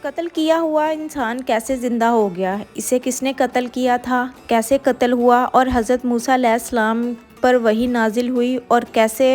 कत्ल किया हुआ इंसान कैसे ज़िंदा हो गया? इसे किसने कत्ल किया था? कैसे कत्ल हुआ? और हज़रत मूसा अलैहिस्सलाम पर वही नाजिल हुई और कैसे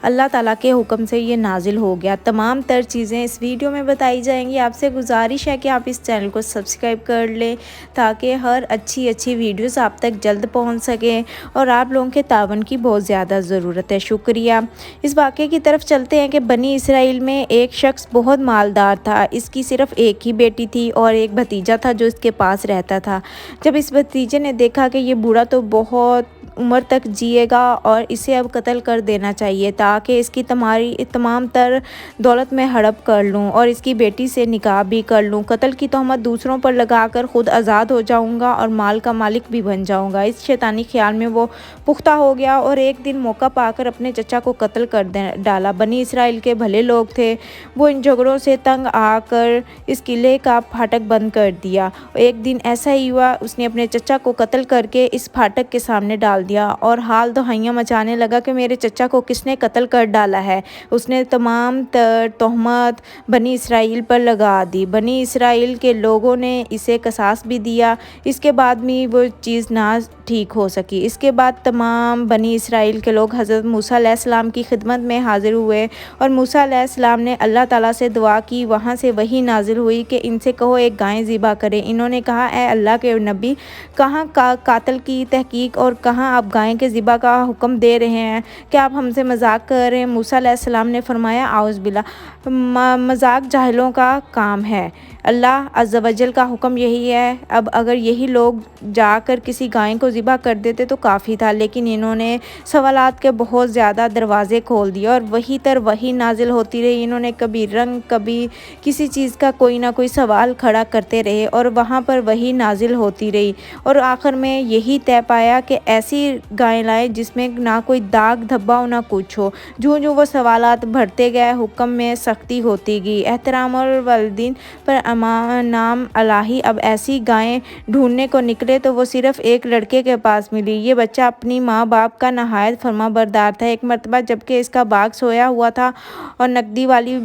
अल्लाह ताला के हुक्म से ये नाजिल हो गया? तमाम तर चीज़ें इस वीडियो में बताई जाएंगी। आपसे गुजारिश है कि आप इस चैनल को सब्सक्राइब कर लें ताकि हर अच्छी वीडियोस आप तक जल्द पहुंच सकें और आप लोगों के तावन की बहुत ज़्यादा ज़रूरत है। शुक्रिया। इस वाक़े की तरफ चलते हैं कि बनी इसराइल में एक शख्स बहुत मालदार था। इसकी सिर्फ एक ही बेटी थी और एक भतीजा था जो इसके पास रहता था। जब इस भतीजे ने देखा कि ये बूढ़ा तो बहुत उम्र तक जिएगा और इसे अब कत्ल कर देना चाहिए ताकि इसकी तमाम तर दौलत में हड़प कर लूं और इसकी बेटी से निकाह भी कर लूं। कत्ल की तहमत दूसरों पर लगाकर खुद आज़ाद हो जाऊंगा और माल का मालिक भी बन जाऊंगा। इस शैतानी ख्याल में वो पुख्ता हो गया और एक दिन मौका पाकर अपने चचा को कत्ल कर डाला। बनी इसराइल के भले लोग थे, वो इन झगड़ों से तंग आकर इस किले का फाटक बंद कर दिया। एक दिन ऐसा ही हुआ, उसने अपने चचा को कत्ल करके इस फाटक के सामने डाल दिया और हाल दहाइयाँ मचाने लगा कि मेरे चचा को किसने कत्ल कर डाला है। उसने तमाम तोहमत बनी इसराइल पर लगा दी। बनी इसराइल के लोगों ने इसे कसास भी दिया। इसके बाद भी वो चीज़ ना ठीक हो सकी। इसके बाद तमाम बनी इसराइल के लोग हज़रत मूसा अलैहिस्सलाम की खिदमत में हाजिर हुए और मूसा अलैहिस्सलाम ने अल्लाह ताला से दुआ की। वहाँ से वही नाजिल हुई कि इनसे कहो एक गाय ज़िबा करें। इन्होंने कहा, ए अल्लाह के नबी, कहाँ कातिल की तहकीक और कहाँ आप गाय के ज़िबा का हुक्म दे रहे हैं? क्या आप हमसे मजाक कर रहे हैं? मूसा अलैहिस्सलाम ने फरमाया, आउज़ बिल्ला, मजाक जाहिलों का काम है। अल्लाह अज़्ज़ा वजल का हुक्म यही है। अब अगर यही लोग जाकर किसी गाय को ज़िबा कर देते तो काफ़ी था, लेकिन इन्होंने सवालात के बहुत ज़्यादा दरवाज़े खोल दिए और वही नाजिल होती रही। इन्होंने कभी रंग, कभी किसी चीज़ का कोई ना कोई सवाल खड़ा करते रहे और वहाँ पर वही नाजिल होती रही और आखिर में यही तय पाया कि ऐसी गाय लाए जिसमें ना कोई दाग धब्बा हो ना कुछ हो। जो वो सवालात भरते गए, हुक्म में सख्ती होती गई। एहतराम और वालिदैन पर नाम अलाही। अब ऐसी गायें ढूंढने को निकले तो वो सिर्फ एक लड़के के पास मिली। ये बच्चा अपनी माँ बाप का नहायत फरमाबरदार था। एक मरतबा जबकि इसका बाग सोया हुआ था और नकदी वाली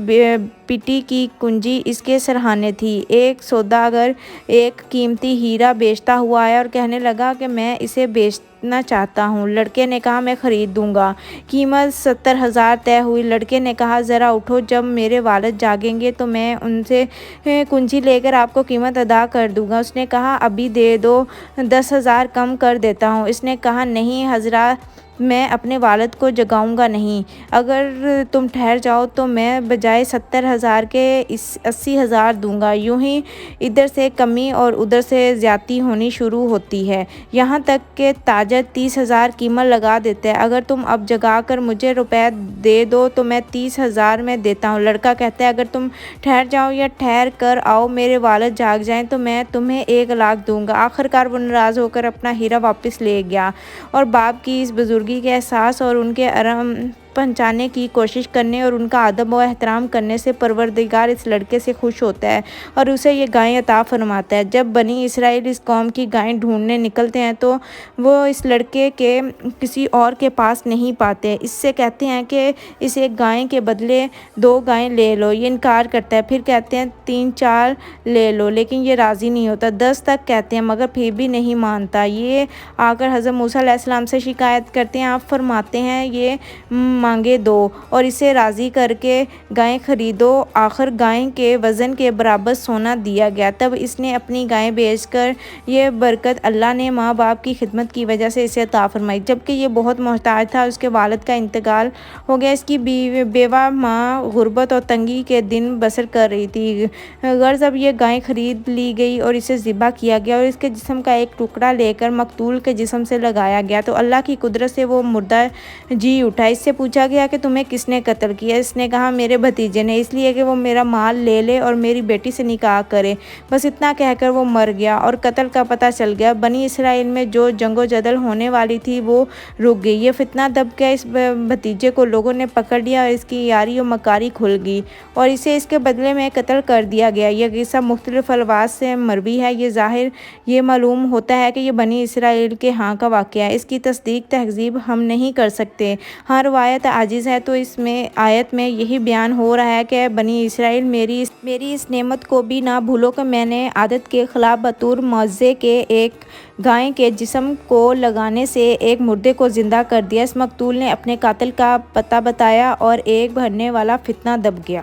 पिटी की कुंजी इसके सरहाने थी, एक सौदागर एक कीमती हीरा बेचता हुआ आया और कहने लगा कि मैं इसे बेचना चाहता हूँ। लड़के ने कहा, मैं ख़रीद दूंगा। कीमत 70,000 तय हुई। लड़के ने कहा, ज़रा उठो, जब मेरे वालिद जागेंगे तो मैं उनसे कुंजी लेकर आपको कीमत अदा कर दूंगा। उसने कहा, अभी दे दो, 10,000 कम कर देता हूँ। इसने कहा, नहीं हजरा, मैं अपने वालिद को जगाऊंगा नहीं। अगर तुम ठहर जाओ तो मैं बजाय 70,000 के 80,000 दूंगा। यूं ही इधर से कमी और उधर से ज़्यादती होनी शुरू होती है, यहाँ तक कि ताजर 30,000 कीमत लगा देते हैं। अगर तुम अब जगा कर मुझे रुपए दे दो तो मैं 30,000 में देता हूँ। लड़का कहता है, अगर तुम ठहर जाओ या ठहर कर आओ, मेरे वालिद जाग जाएं तो मैं तुम्हें 1 लाख दूंगा। आखिरकार वो नाराज़ होकर अपना हीरा वापस ले गया और बाप की इस बुजुर्गी के एहसास और उनके आराम पहुंचाने की कोशिश करने और उनका अदब व एहतराम करने से परवरदिगार इस लड़के से खुश होता है और उसे ये गायें अता फरमाता है। जब बनी इसराइल इस कौम की गायें ढूंढने निकलते हैं तो वो इस लड़के के किसी और के पास नहीं पाते। इससे कहते हैं कि इस एक गाय के बदले 2 गायें ले लो। ये इनकार करता है। फिर कहते हैं 3-4 ले लो, लेकिन ये राज़ी नहीं होता। 10 तक कहते हैं मगर फिर भी नहीं मानता। ये आकर हज़रत मूसा अलैहिस्सलाम से शिकायत करते हैं। आप फरमाते हैं ये मांगे दो और इसे राज़ी करके गायें खरीदो। आखिर गाय के वज़न के बराबर सोना दिया गया। तब इसने अपनी गायें बेचकर ये बरकत अल्लाह ने माँ बाप की खिदमत की वजह से इसे अता फरमाई। जबकि ये बहुत मोहताज था, उसके वालिद का इंतकाल हो गया। इसकी बेवा माँ गुर्बत और तंगी के दिन बसर कर रही थी। गर्ज अब ये गाय खरीद ली गई और इसे ज़िबा किया गया और इसके जिस्म का एक टुकड़ा लेकर मकतूल के जिस्म से लगाया गया तो अल्लाह की कुदरत से वो मुर्दा जी उठा। इससे पूछा गया कि तुम्हें किसने कत्ल किया? इसने कहा, मेरे भतीजे ने, इसलिए कि वो मेरा माल ले ले और मेरी बेटी से निकाह करे। बस इतना कहकर वो मर गया और कत्ल का पता चल गया। बनी इसराइल में जो जंगो जदल होने वाली थी वो रुक गई। ये फितना दब गया। इस भतीजे को लोगों ने पकड़ लिया और इसकी यारी और मकारी खुल गई और इसे इसके बदले में कत्ल कर दिया गया। यह किस्सा मुख्तलिफ अल्फाज से मरवी है। ये मालूम होता है कि ये बनी इसराइल के हाँ का वाक़या है। इसकी तस्दीक तहज़ीब हम नहीं कर सकते। हाँ, रवायत نہایت عاجز ہے۔ تو اس میں آیت میں یہی بیان ہو رہا ہے کہ بنی اسرائیل میری اس نعمت کو بھی نہ بھولو کہ میں نے عادت کے خلاف بطور معجزے کے ایک گائے کے جسم کو لگانے سے ایک مردے کو زندہ کر دیا۔ اس مقتول نے اپنے قاتل کا پتہ بتایا اور ایک بھرنے والا فتنہ دب گیا۔